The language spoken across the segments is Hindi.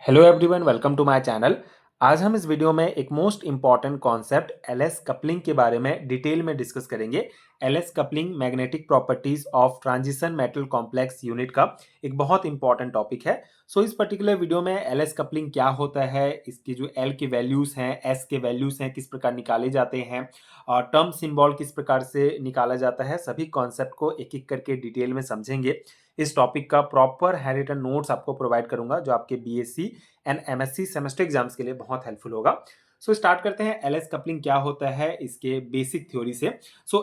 Hello everyone, welcome to my channel. आज हम इस वीडियो में एक most important concept LS coupling के बारे में डिटेल में डिस्कस करेंगे। LS coupling magnetic properties of transition metal complex unit का एक बहुत इंपॉर्टेंट टॉपिक है। इस पर्टिकुलर वीडियो में एलएस कपलिंग क्या होता है, इसकी जो एल के वैल्यूज हैं, एस के वैल्यूज हैं, किस प्रकार निकाले जाते हैं, टर्म सिंबल किस प्रकार से निकाला जाता है, सभी कॉन्सेप्ट को एक एक करके डिटेल में समझेंगे। इस टॉपिक का प्रॉपर हैंड रिटन नोट्स आपको प्रोवाइड करूंगा जो आपके BSc and MSc semester exams के लिए बहुत हेल्पफुल होगा। स्टार्ट करते हैं। एलएस कपलिंग क्या होता है इसके बेसिक थ्योरी से।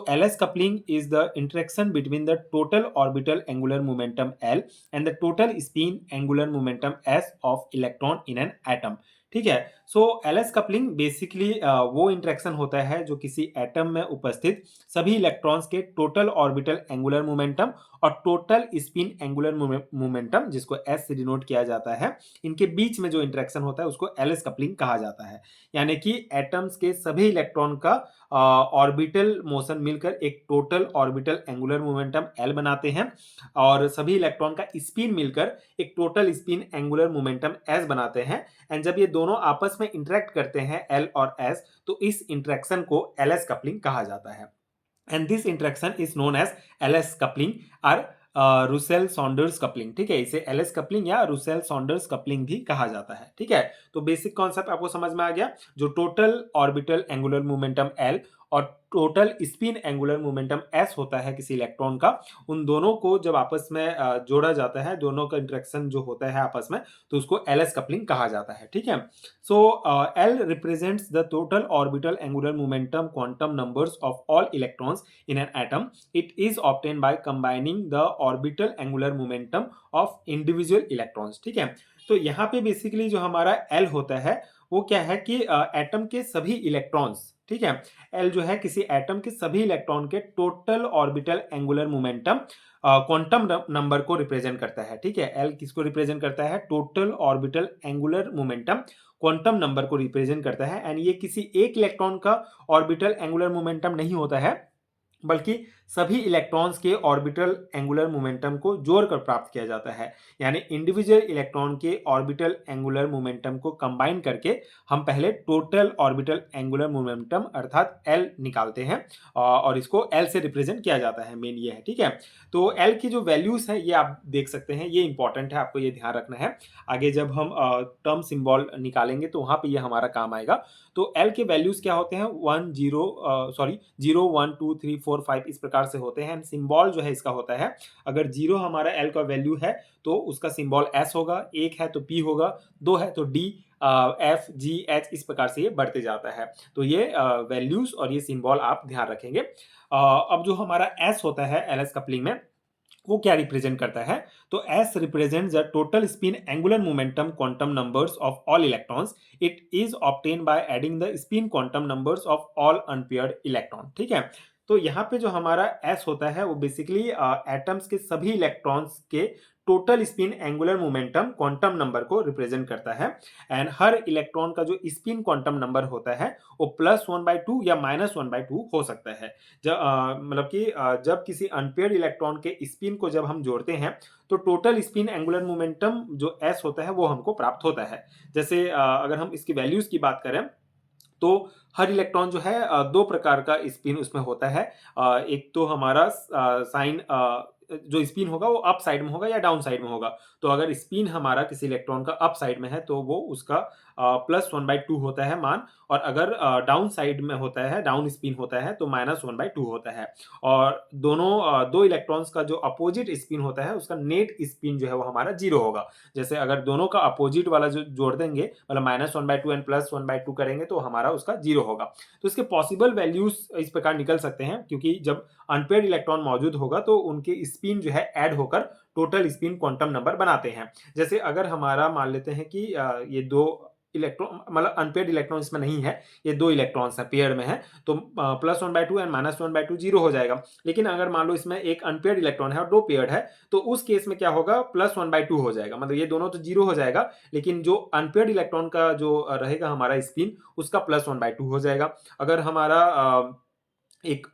LS coupling is the interaction between the total orbital angular momentum L and the total spin angular momentum S of electron in an atom. ठीक है। एलएस कपलिंग बेसिकली वो इंटरेक्शन होता है जो किसी एटम में उपस्थित सभी इलेक्ट्रॉन्स के टोटल ऑर्बिटल एंगुलर मोमेंटम और टोटल स्पिन एंगुलर मोमेंटम, जिसको एस से डिनोट किया जाता है, इनके बीच में जो इंटरेक्शन होता है उसको एलएस कपलिंग कहा जाता है। यानी कि एटम्स के सभी इलेक्ट्रॉन का ऑर्बिटल मोशन मिलकर एक total orbital angular momentum L बनाते हैं और सभी इलेक्ट्रॉन का स्पिन मिलकर एक total spin angular momentum S बनाते हैं। एंड जब ये दोनों आपस में इंटरेक्ट करते हैं एल और एस, तो इस इंटरेक्शन को एलएस कपलिंग कहा जाता है। And this interaction is known as LS coupling और रुसेल सॉन्डर्स कपलिंग। ठीक है, इसे एलएस कपलिंग या रुसेल सॉन्डर्स कपलिंग भी कहा जाता है। ठीक है, तो बेसिक कॉन्सेप्ट आपको समझ में आ गया। जो total orbital angular momentum L और total spin angular momentum S होता है किसी इलेक्ट्रॉन का, उन दोनों को जब आपस में जोड़ा जाता है, दोनों का इंटरेक्शन जो होता है आपस में, तो उसको एलएस कपलिंग कहा जाता है। ठीक है। L represents the total orbital angular momentum quantum numbers of all electrons in an atom. It is obtained by combining the orbital angular momentum of individual electrons. ठीक है, तो यहाँ पे बेसिकली जो हमारा L होता है वो क्या है कि एटम के सभी इलेक्ट्रॉन्स, ठीक है, L जो है किसी एटम के सभी इलेक्ट्रॉन के total orbital angular momentum quantum number को रिप्रेजेंट करता है। ठीक है, L किसको रिप्रेजेंट करता है? Total orbital angular momentum quantum number को रिप्रेजेंट करता है। एंड ये किसी एक इलेक्ट्रॉन का ऑर्बिटल एंगुलर मोमेंटम नहीं होता है, बल्कि सभी इलेक्ट्रॉन्स के ऑर्बिटल एंगुलर मोमेंटम को जोड़कर प्राप्त किया जाता है। यानी इंडिविजुअल इलेक्ट्रॉन के ऑर्बिटल एंगुलर मोमेंटम को कंबाइन करके हम पहले टोटल ऑर्बिटल एंगुलर मोमेंटम अर्थात एल निकालते हैं और इसको एल से रिप्रेजेंट किया जाता है। मेन ये है। ठीक है, तो एल की जो वैल्यूज है ये आप देख सकते हैं, ये इंपॉर्टेंट है, आपको ये ध्यान रखना है। आगे जब हम टर्म सिंबल निकालेंगे तो वहां पे ये हमारा काम आएगा। तो एल के वैल्यूज क्या होते हैं? 0 1 2 3 4 5 इस प्रकार से होते हैं। सिंबल जो है इसका होता है, अगर 0 हमारा एल का वैल्यू है तो उसका सिंबल एस होगा, 1 है तो पी होगा, 2 है तो डी, एफ जी एच, इस प्रकार से ये बढ़ते जाता है। तो ये वैल्यूज और ये सिंबल आप ध्यान रखेंगे। अब जो हमारा एस होता है एल एस कपलिंग में, वो क्या रिप्रेजेंट करता है? तो S represent the total spin angular momentum quantum numbers of all electrons. It is obtain by adding the spin quantum numbers of all unpaired electron. ठीक है, तो यहाँ पे जो हमारा एस होता है वो बेसिकली एटम्स के सभी इलेक्ट्रॉन्स के total spin angular momentum quantum number को रिप्रेजेंट करता है। एंड हर इलेक्ट्रॉन का जो स्पिन क्वांटम नंबर होता है वो +1/2 या -1/2 हो सकता है। मतलब कि जब किसी अनपेयर्ड इलेक्ट्रॉन के स्पिन को जब हम जोड़ते हैं तो टोटल स्पिन एंगुलर मोमेंटम जो एस होता है वो हमको प्राप्त होता है। जैसे अगर हम इसकी वैल्यूज की बात करें तो हर इलेक्ट्रॉन जो है दो प्रकार का स्पिन उसमें होता है। एक तो हमारा साइन जो स्पिन होगा वो अप साइड में होगा या डाउन साइड में होगा। तो अगर स्पिन हमारा किसी इलेक्ट्रॉन का अप साइड में है तो वो उसका +1/2 होता है मान, और अगर डाउन साइड में होता है, डाउन स्पिन होता है, तो -1/2 होता है। और दोनों दो इलेक्ट्रॉन्स का जो अपोजिट स्पिन होता है उसका नेट स्पिन जो है वो हमारा 0 होगा। जैसे अगर दोनों का अपोजिट वाला जो जोड़ देंगे, मतलब -1/2 एंड +1/2 करेंगे तो हमारा उसका 0 होगा। तो इसके पॉसिबल वैल्यूज इस प्रकार निकल सकते हैं, क्योंकि जब अनपेयर्ड इलेक्ट्रॉन मौजूद होगा तो उनके स्पिन जो है ऐड होकर टोटल स्पिन क्वांटम नंबर बनाते हैं। जैसे अगर हमारा मान लेते हैं कि ये दो इलेक्ट्रॉन, मतलब अनपेयर्ड इलेक्ट्रॉन इसमें नहीं है, ये दो इलेक्ट्रॉन्स है, पेयर में है, तो +1/2 एंड -1/2 0 हो जाएगा। लेकिन अगर मान लो इसमें एक अनपेयर्ड इलेक्ट्रॉन है और दो पेयर्ड है, तो उस केस में क्या होगा? +1/2 हो जाएगा, मतलब ये दोनों तो 0 हो जाएगा, लेकिन जो अनपेयर्ड इलेक्ट्रॉन का जो रहेगा हमारा स्पिन, उसका +1/2 हो जाएगा। अगर हमारा एक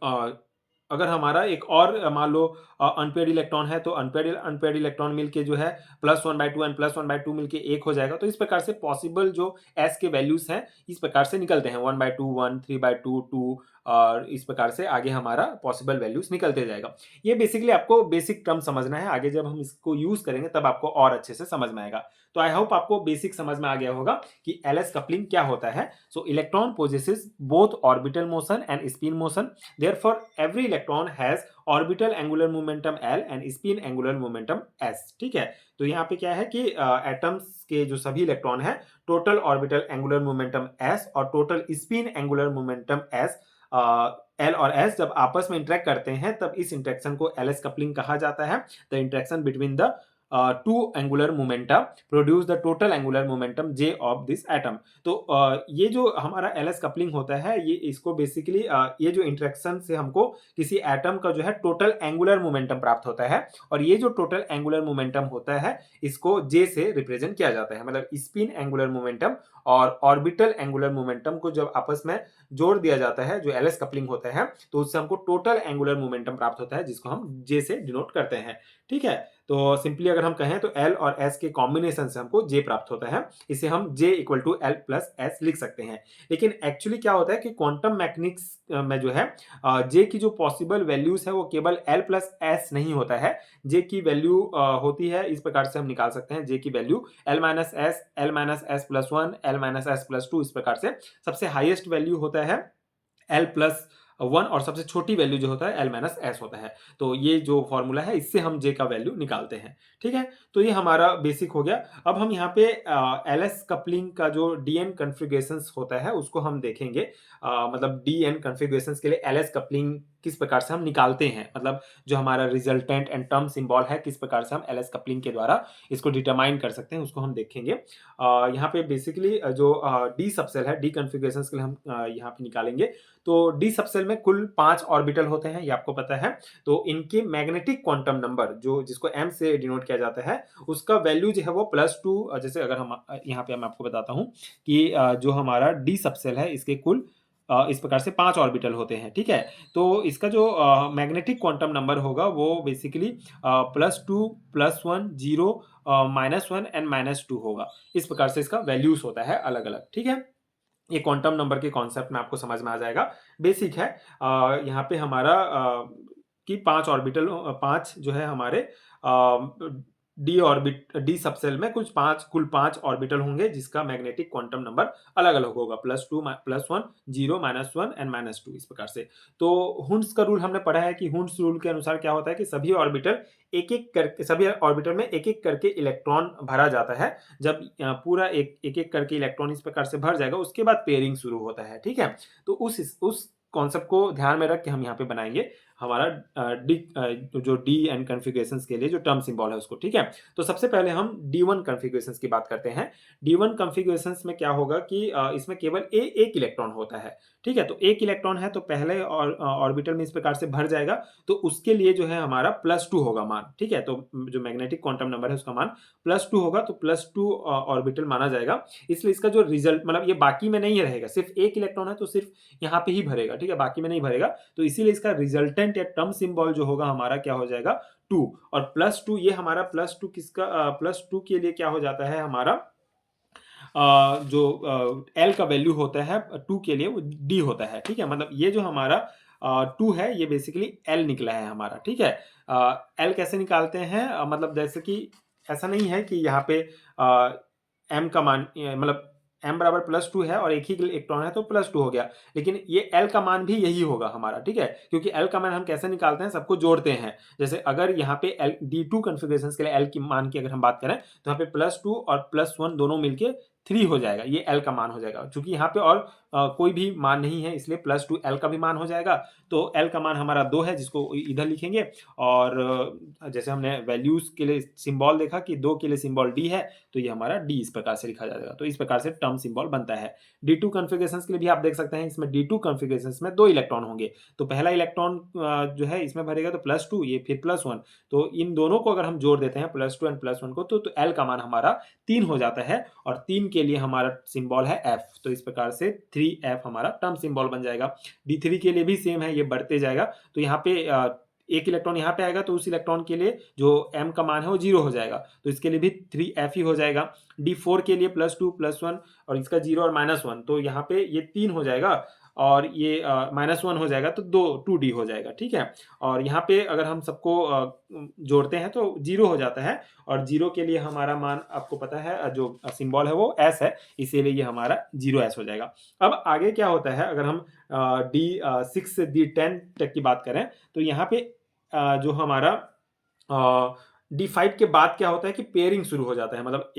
अगर हमारा एक और मान लो अनपेयर्ड इलेक्ट्रॉन है, तो अनपेयर्ड इलेक्ट्रॉन मिलके जो है +1/2 एंड +1/2 मिलके 1 हो जाएगा। तो इस प्रकार से पॉसिबल जो s के वैल्यूज़ हैं, इस प्रकार से निकलते हैं 1/2 1, 3/2 2 और इस प्रकार से आगे हमारा पॉसिबल वैल्यूज़ निकलते जाएगा। ये बेसिकली आपको बेसिक टर्म समझना है, आगे जब हम इसको यूज़ करेंगे तब आपको और अच्छे से समझ में आएगा। तो आई होप आपको बेसिक समझ में आ गया होगा कि एलएस कपलिंग क्या होता है। सो electron possesses both orbital motion and spin motion, therefore every electron has orbital angular momentum L and spin angular momentum S। ठीक है, तो यहाँ पे क्या है कि एटम्स के जो सभी इलेक्ट्रॉन है, total orbital angular momentum S और total spin angular momentum S, L और S जब आपस में इंटरेक्ट करते हैं तब इस इंटरेक्शन को एलएस कपलिंग कहा जाता है। The interaction between the two angular momenta produce the total angular momentum J of this atom. तो ये जो हमारा एलएस कपलिंग होता है, ये इसको बेसिकली ये जो इंटरेक्शन से हमको किसी एटम का जो है टोटल एंगुलर मोमेंटम प्राप्त होता है, और ये जो टोटल एंगुलर मोमेंटम होता है इसको J से रिप्रेजेंट किया जाता है। मतलब स्पिन एंगुलर मोमेंटम और ऑर्बिटल एंगुलर मोमेंटम को जब आपस में जोड़ दिया जाता है, जो एलएस कपलिंग होता है, तो उससे हमको टोटल एंगुलर मोमेंटम प्राप्त होता है, जिसको हम J से डिनोट करते हैं। ठीक है, तो सिंपली अगर हम कहें तो L और S के कॉम्बिनेशन से हमको J प्राप्त होता है। इसे हम J equal to L plus S लिख सकते हैं। लेकिन एक्चुअली क्या होता है कि क्वांटम मैकेनिक्स में जो है J की जो पॉसिबल वैल्यूज है वो केवल L प्लस S नहीं होता है। J की वैल्यू होती है, इस प्रकार से हम निकाल सकते हैं J की value L minus S, L minus S plus 1, L minus S plus 2, इस प्रकार से सबसे हाईएस्ट वैल्यू होता है L प्लस 1 और सबसे छोटी वैल्यू जो होता है L माइनस एस होता है। तो ये जो फॉर्मूला है इससे हम J का वैल्यू निकालते हैं। ठीक है, तो ये हमारा बेसिक हो गया। अब हम यहाँ पे एलएस कपलिंग का जो डीएन कॉन्फ़िगरेशंस होता है उसको हम देखेंगे। मतलब डीएन कॉन्फ़िगरेशंस के लिए एलएस कपलिंग किस प्रकार से हम निकालते हैं, मतलब जो हमारा रिजल्टेंट एंड टर्म सिंबल है किस प्रकार से हम एलएस कपलिंग के द्वारा इसको डिटरमाइन कर सकते हैं, उसको हम देखेंगे। यहाँ पे बेसिकली जो डी सबसेल है, डी कॉन्फ़िगरेशंस के लिए हम यहाँ पे निकालेंगे। तो डी सबसेल में कुल 5 ऑर्बिटल होते हैं, ये आपको पता है। तो इनके मैग्नेटिक क्वांटम नंबर जो जिसको m से डिनोट किया जाता है, उसका वैल्यू जो है वो +2। जैसे अगर हम यहाँ पे मैं आपको बताता हूँ कि जो हमारा डी सबसेल है इसके कुल इस प्रकार से 5 ऑर्बिटल होते हैं। ठीक है, तो इसका जो मैग्नेटिक क्वांटम नंबर होगा वो बेसिकली +2 +1 0 -1 एंड -2 होगा। इस प्रकार से इसका वैल्यूज होता है अलग अलग। ठीक है, ये क्वांटम नंबर के कॉन्सेप्ट में आपको समझ में आ जाएगा, बेसिक है। यहाँ पे हमारा कि 5 ऑर्बिटल 5 जो है हमारे डी सबसेल में कुल 5 ऑर्बिटल होंगे जिसका मैग्नेटिक क्वांटम नंबर अलग अलग होगा, +2 +1 0 -1 एंड -2, इस प्रकार से। तो हुंड्स का रूल हमने पढ़ा है कि हुंड्स रूल के अनुसार क्या होता है कि सभी ऑर्बिटल में एक एक करके इलेक्ट्रॉन भरा जाता है। जब पूरा एक एक करके इलेक्ट्रॉन इस प्रकार से भर जाएगा उसके बाद पेयरिंग शुरू होता है। ठीक है, तो उस कॉन्सेप्ट को ध्यान में रख के हम यहाँ पे बनाएंगे हमारा जो डी एन कॉन्फ़िगरेशंस के लिए जो टर्म सिंबल है उसको। ठीक है, तो सबसे पहले हम D1 कॉन्फ़िगरेशंस की बात करते हैं। D1 कॉन्फ़िगरेशंस में क्या होगा कि इसमें केवल एक इलेक्ट्रॉन होता है। ठीक है, तो एक इलेक्ट्रॉन है तो पहले ऑर्बिटल में इस प्रकार से भर जाएगा, तो उसके लिए जो है हमारा +2 होगा मान। ठीक है, तो जो मैग्नेटिक क्वांटम नंबर है उसका मान +2 होगा, तो +2 ऑर्बिटल माना जाएगा। इसलिए इसका जो रिजल्ट मतलब ये बाकी में नहीं रहेगा, सिर्फ एक इलेक्ट्रॉन है तो सिर्फ यहाँ पे ही भरेगा। ठीक है, बाकी में नहीं भरेगा, तो इसीलिए इसका रिजल्टेंट या टर्म सिंबल जो होगा हमारा क्या हो जाएगा 2। और +2 ये हमारा +2 किसका +2 के लिए क्या हो जाता है हमारा जो L का वैल्यू होता है 2 के लिए वो D होता है। ठीक है, मतलब ये जो हमारा 2 है ये बेसिकली L निकला है हमारा। ठीक है, L कैसे निकालते हैं, मतलब जैसे कि ऐसा नहीं है कि यहाँ पे M का मान मतलब m बराबर +2 है और एक ही इलेक्ट्रॉन है तो +2 हो गया, लेकिन ये L का मान भी यही होगा हमारा। ठीक है, क्योंकि L का मान हम कैसे निकालते हैं, सबको जोड़ते हैं। जैसे अगर यहाँ पे D2 कॉन्फ़िगरेशंस के लिए L की मान की अगर हम बात करें तो यहाँ पे +2 और +1 दोनों मिलके 3 हो जाएगा, ये L का मान हो जाएगा। चूंकि यहाँ पे और कोई भी मान नहीं है इसलिए +2 L का भी मान हो जाएगा। तो L का मान हमारा 2 है जिसको इधर लिखेंगे, और जैसे हमने वैल्यूज के लिए सिंबल देखा कि 2 के लिए सिंबल D है, तो ये हमारा D इस प्रकार से लिखा जाएगा। तो इस प्रकार से टर्म सिंबल बनता है। D2 कॉन्फ़िगरेशंस के लिए भी आप देख सकते हैं, इसमें D2 कॉन्फ़िगरेशंस में 2 इलेक्ट्रॉन होंगे, तो पहला इलेक्ट्रॉन जो है इसमें भरेगा तो +2, ये फिर +1, तो इन दोनों को अगर हम जोड़ देते हैं +2 एंड +1 को, तो L का मान हमारा 3 हो जाता है, और 3 के लिए हमारा सिंबल है F, तो इस प्रकार से 3F हमारा टर्म सिंबल बन जाएगा। D3 के लिए भी सेम है, ये बढ़ते जाएगा, तो यहाँ पे एक इलेक्ट्रॉन यहाँ पे आएगा तो उस इलेक्ट्रॉन के लिए जो m का मान है वो 0 हो जाएगा, तो इसके लिए भी 3F ही हो जाएगा। D4 के लिए +2 +1 और इसका 0 और -1, तो यहाँ पे ये 3 हो जाएगा और ये -1 हो जाएगा, तो 2D हो जाएगा, ठीक है। और यहाँ पे अगर हम सबको जोड़ते हैं तो 0 हो जाता है, और 0 के लिए हमारा मान आपको पता है जो सिंबल है वो S है, इसीलिए ये हमारा 0S हो जाएगा। अब आगे क्या होता है, अगर हम D6 से D10 तक की बात करें तो यहाँ पे जो हमारा D5 के बाद क्या होता है कि पेयरिंग शुरू हो जाता है, मतलब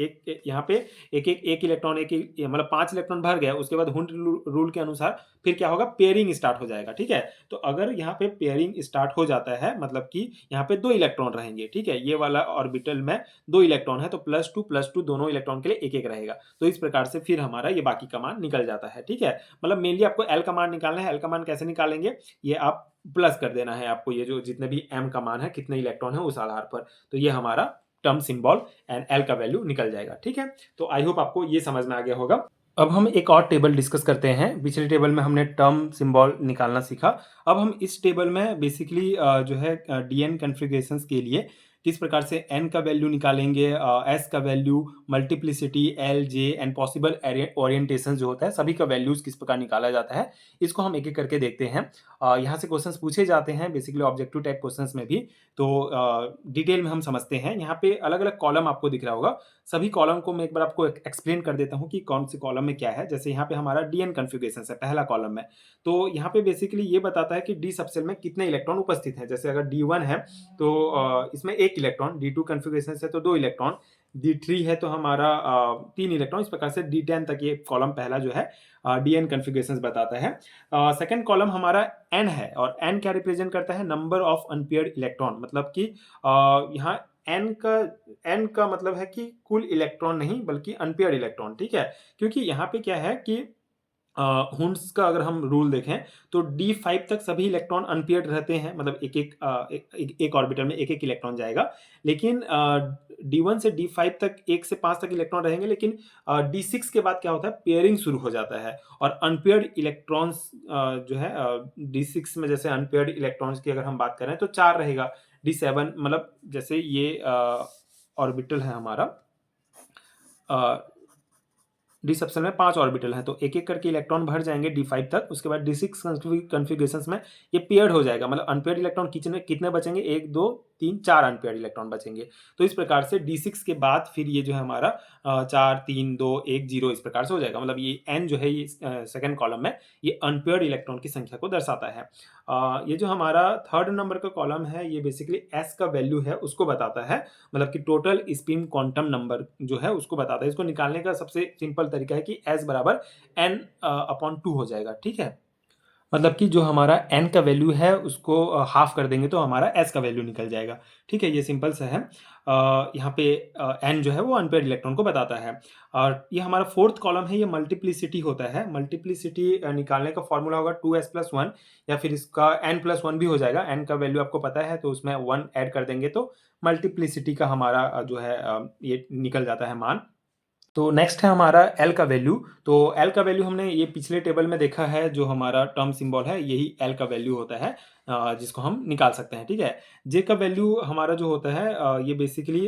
यहाँ पे एक इलेक्ट्रॉन मतलब 5 इलेक्ट्रॉन भर गया, उसके बाद हुंड रूल के अनुसार फिर क्या होगा, पेयरिंग स्टार्ट हो जाएगा, ठीक है। तो अगर यहाँ पे पेयरिंग स्टार्ट हो जाता है मतलब कि यहाँ पे 2 इलेक्ट्रॉन रहेंगे, ठीक है, ये वाला ऑर्बिटल में 2 इलेक्ट्रॉन है, तो +2 दोनों इलेक्ट्रॉन के लिए एक रहेगा, तो इस प्रकार से फिर हमारा ये बाकी का मान निकल जाता है, ठीक है। मतलब मेनली आपको L का मान निकालना है। L का मान कैसे निकालेंगे, ये आप प्लस कर देना है आपको, ये जो जितने भी m का मान है, कितने इलेक्ट्रॉन है उस आधार पर, तो ये हमारा टर्म सिंबल एंड L का वैल्यू निकल जाएगा, ठीक है। तो आई होप आपको ये समझ में आ गया होगा। अब हम एक और टेबल डिस्कस करते हैं। पिछले टेबल में हमने टर्म सिंबल निकालना सीखा, अब हम इस टेबल में बेसिकली जो है DN कॉन्फ़िगरेशंस के लिए किस प्रकार से n का वैल्यू निकालेंगे, s का value, multiplicity, L, J and possible orientation जो होता है, सभी का वैल्यूज किस प्रकार निकाला जाता है, इसको हम एक एक करके देखते हैं। यहाँ से क्वेश्चंस पूछे जाते हैं बेसिकली ऑब्जेक्टिव टाइप क्वेश्चंस में भी, तो डिटेल में हम समझते हैं। यहाँ पे अलग अलग कॉलम आपको दिख रहा होगा, सभी कॉलम को मैं एक बार आपको एक्सप्लेन कर देता हूँ कि कौन से कॉलम में क्या है। जैसे यहाँ पे हमारा DN कॉन्फ़िगरेशन है पहला कॉलम में, तो यहाँ पे बेसिकली ये बताता है कि D सबसेल में कितने इलेक्ट्रॉन उपस्थित हैं। जैसे अगर D1 है तो इसमें 1 इलेक्ट्रॉन, D2 कॉन्फ़िगरेशन है तो 2 इलेक्ट्रॉन, D3 है तो हमारा 3 इलेक्ट्रॉन, इस प्रकार से D10 तक ये कॉलम पहला जो है DN कॉन्फ़िगरेशंस बताता है। सेकंड कॉलम हमारा N है, और N क्या रिप्रेजेंट करता है, नंबर ऑफ अनपेयर्ड इलेक्ट्रॉन, मतलब कि यहाँ N का मतलब है कि कुल इलेक्ट्रॉन नहीं बल्कि अनपेयर्ड इलेक्ट्रॉन, ठीक है। क्योंकि यहाँ पे क्या है कि हुंड्स का अगर हम रूल देखें तो D5 तक सभी इलेक्ट्रॉन अनपेयर्ड रहते हैं, मतलब एक ऑर्बिटल में एक इलेक्ट्रॉन जाएगा, लेकिन D1 से D5 तक 1 से 5 तक इलेक्ट्रॉन रहेंगे, लेकिन D6 के बाद क्या होता है, पेयरिंग शुरू हो जाता है, और अनपेयर्ड इलेक्ट्रॉन्स जो है D6 में, जैसे अनपेयर्ड इलेक्ट्रॉन्स की अगर हम बात करें तो 4 रहेगा। D7 मतलब जैसे ये ऑर्बिटल है हमारा, डी सबसेल में 5 ऑर्बिटल हैं, तो एक एक करके इलेक्ट्रॉन भर जाएंगे D5 तक, उसके बाद D6 कॉन्फ़िगरेशंस में ये पेयर्ड हो जाएगा, मतलब अनपेयर्ड इलेक्ट्रॉन कितने बचेंगे, 1 2 3 4 अनपेयर्ड इलेक्ट्रॉन बचेंगे। तो इस प्रकार से D6 के बाद फिर ये जो है हमारा 4 3 2 1 0 इस प्रकार से हो जाएगा, मतलब ये N जो है ये सेकंड कॉलम में ये अनपेयर्ड इलेक्ट्रॉन की संख्या को दर्शाता है। ये जो हमारा थर्ड नंबर का कॉलम है ये बेसिकली S का वैल्यू है उसको बताता है, मतलब कि टोटल स्पिन क्वांटम नंबर जो है उसको बताता है। इसको निकालने का सबसे सिंपल तरीका है कि S बराबर n/2 हो जाएगा, ठीक है। मतलब कि जो हमारा n का वैल्यू है उसको हाफ कर देंगे तो हमारा s का वैल्यू निकल जाएगा, ठीक है। ये सिंपल सा है। यहाँ पे n जो है वो अनपेयर्ड इलेक्ट्रॉन को बताता है। और ये हमारा फोर्थ कॉलम है, ये मल्टीप्लिसिटी होता है। मल्टीप्लिसिटी निकालने का फॉर्मूला होगा 2s+1, या फिर इसका n+1 भी हो जाएगा। n का वैल्यू आपको पता है तो उसमें 1 ऐड कर देंगे तो मल्टीप्लिसिटी का हमारा जो है ये निकल जाता है मान। तो नेक्स्ट है हमारा L का वैल्यू। तो L का वैल्यू हमने ये पिछले टेबल में देखा है, जो हमारा टर्म सिंबल है यही L का वैल्यू होता है, जिसको हम निकाल सकते हैं, ठीक है। J का वैल्यू हमारा जो होता है ये बेसिकली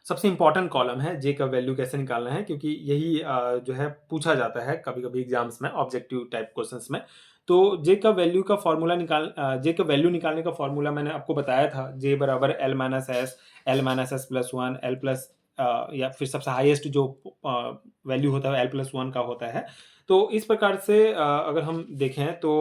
सबसे इंपॉर्टेंट कॉलम है। J का वैल्यू कैसे निकालना है, क्योंकि यही जो है पूछा जाता है कभी-कभी एग्जाम्स में, ऑब्जेक्टिव टाइप क्वेश्चंस में। तो J का वैल्यू निकालने का फॉर्मूला मैंने आपको बताया था, J बराबर L-S, L-S+1, या फिर सबसे हाईएस्ट जो वैल्यू होता है L+1 का होता है। तो इस प्रकार से अगर हम देखें तो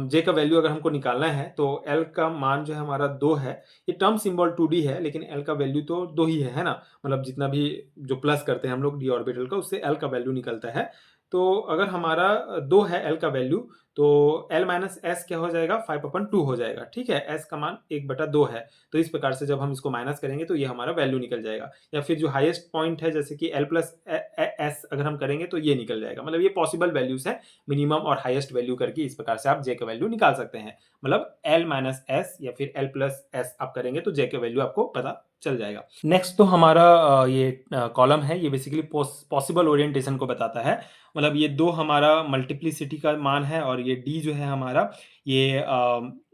J का वैल्यू अगर हमको निकालना है तो L का मान जो है हमारा 2 है। ये टर्म सिंबल 2D है, लेकिन L का वैल्यू तो 2 ही है ना। मतलब जितना भी जो प्लस करते हैं हम लोग D ऑर्बिटल का, उससे L का वैल्यू निकलता है। तो अगर हमारा 2 है L का वैल्यू, तो L माइनस S क्या हो जाएगा, 5/2 हो जाएगा, ठीक है। S का मान 1/2 है, तो इस प्रकार से जब हम इसको माइनस करेंगे तो ये हमारा वैल्यू निकल जाएगा। या फिर जो हाईएस्ट पॉइंट है जैसे कि L+S अगर हम करेंगे तो ये निकल जाएगा। मतलब ये पॉसिबल वैल्यूज है, मिनिमम और हाईएस्ट वैल्यू करके इस प्रकार से आप J का वैल्यू निकाल सकते हैं। मतलब L-S या फिर L+S आप करेंगे तो J का वैल्यू आपको पता चल जाएगा। नेक्स्ट तो हमारा ये कॉलम है, ये बेसिकली पॉसिबल ओरिएंटेशन को बताता है। मतलब ये 2 हमारा मल्टीप्लिसिटी का मान है और ये d जो है हमारा ये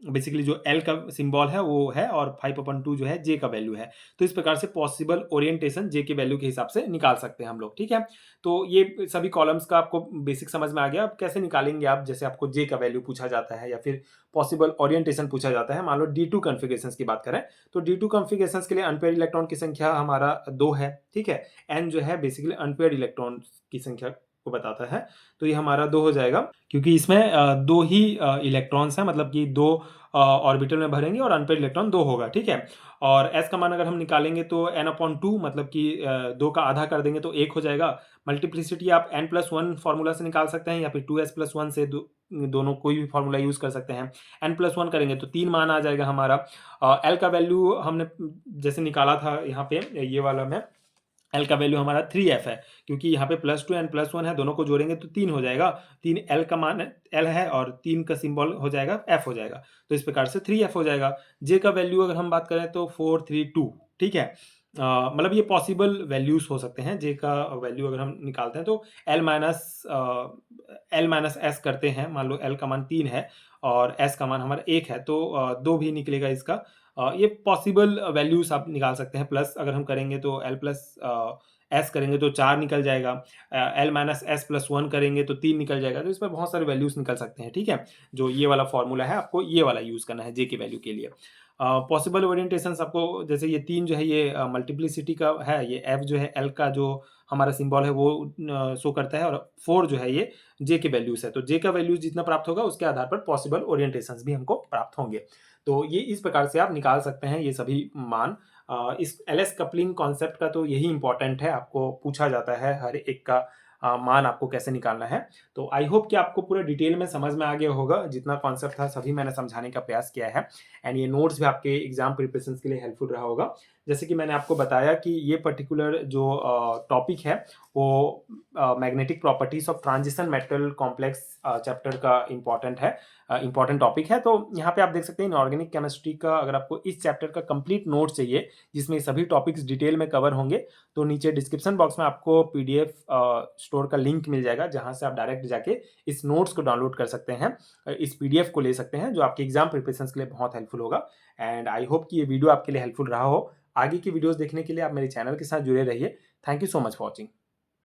बेसिकली जो l का सिंबल है वो है और 5/2 जो है j का वैल्यू है। तो इस प्रकार से पॉसिबल ओरिएंटेशन j के वैल्यू के हिसाब से निकाल सकते हैं हम लोग, ठीक है। तो ये सभी कॉलम्स का आपको बेसिक समझ में आ गया। अब कैसे निकालेंगे आप, जैसे आपको j का वैल्यू पूछा जाता है या फिर पॉसिबल ओरिएंटेशन पूछा जाता है। मान लो d2 कॉन्फ़िगरेशंस की बात करें तो d2 कॉन्फ़िगरेशंस के लिए अनपेयर्ड इलेक्ट्रॉन की संख्या हमारा 2 है, ठीक है। n जो है बेसिकली अनपेयर्ड इलेक्ट्रॉन की संख्या को बताता है, तो ये हमारा 2 हो जाएगा क्योंकि इसमें 2 ही इलेक्ट्रॉन्स हैं, मतलब कि 2 ऑर्बिटल में भरेंगे और अनपेयर्ड इलेक्ट्रॉन 2 होगा, ठीक है। और s का मान अगर हम निकालेंगे तो n/2 मतलब कि 2 का आधा कर देंगे तो 1 हो जाएगा। मल्टीप्लिसिटी आप n+1 फार्मूला से निकाल सकते हैं या फिर 2s+1 से दोनों कोई भी फार्मूला यूज़ कर सकते हैं। n+1 करेंगे तो 3 मान आ जाएगा हमारा। l का वैल्यू हमने जैसे निकाला था यहाँ पे ये वाला में, l का वैल्यू हमारा 3f है क्योंकि यहाँ पे +2 n +1 है, दोनों को जोड़ेंगे तो 3 हो जाएगा। 3 l का मान l है और 3 का सिंबल हो जाएगा f हो जाएगा, तो इस प्रकार से 3f हो जाएगा। j का वैल्यू अगर हम बात करें तो 432, ठीक है। मतलब ये पॉसिबल वैल्यूज हो सकते हैं। j का वैल्यू अगर हम निकालते हैं तो l-s करते हैं। मान लो l का मान 3 है और s का मान हमारा 1 है तो 2 भी निकलेगा इसका। ये पॉसिबल वैल्यूज आप निकाल सकते हैं। प्लस अगर हम करेंगे तो l+s करेंगे तो 4 निकल जाएगा। l-s+1 करेंगे तो 3 निकल जाएगा। तो इस पर बहुत सारे वैल्यूज निकल सकते हैं, ठीक है। जो ये वाला फॉर्मूला है आपको ये वाला यूज़ करना है j की वैल्यू के लिए। पॉसिबल ओरिएंटेशंस आपको जैसे ये 3 जो है ये मल्टीप्लिसिटी का है, ये f जो है l का जो हमारा सिंबल है वो शो करता है और 4 जो है ये j के वैल्यूज है। तो j का वैल्यूज जितना प्राप्त होगा उसके आधार पर पॉसिबल ओरिएंटेशंस भी हमको प्राप्त होंगे। तो ये इस प्रकार से आप निकाल सकते हैं ये सभी मान। इस एलएस कपलिंग कॉन्सेप्ट का तो यही इंपॉर्टेंट है, आपको पूछा जाता है हर एक का मान आपको कैसे निकालना है। तो आई होप कि आपको पूरा डिटेल में समझ में आ गया होगा। जितना कॉन्सेप्ट था सभी मैंने समझाने का प्रयास किया है एंड ये नोट्स भी आपके एग्जाम प्रिपरेशन के लिए हेल्पफुल रहा होगा। जैसे कि मैंने आपको बताया कि ये पर्टिकुलर जो टॉपिक है वो magnetic properties of transition metal complex chapter का इंपॉर्टेंट टॉपिक है। तो यहाँ पे आप देख सकते हैं इनऑर्गेनिक केमिस्ट्री का अगर आपको इस चैप्टर का कंप्लीट नोट चाहिए जिसमें सभी टॉपिक्स डिटेल में कवर होंगे तो नीचे डिस्क्रिप्शन बॉक्स में आपको पीडीएफ स्टोर का लिंक मिल जाएगा जहाँ से आप डायरेक्ट जाके इस नोट्स को डाउनलोड कर सकते हैं, इस पीडीएफ को ले सकते हैं जो आपके एग्जाम प्रिपरेशन के लिए बहुत हेल्पफुल होगा। एंड आई होप कि ये वीडियो आपके लिए हेल्पफुल रहा हो। आगे की वीडियोस देखने के लिए आप मेरे चैनल के साथ जुड़े रहिए। Thank you so much for watching.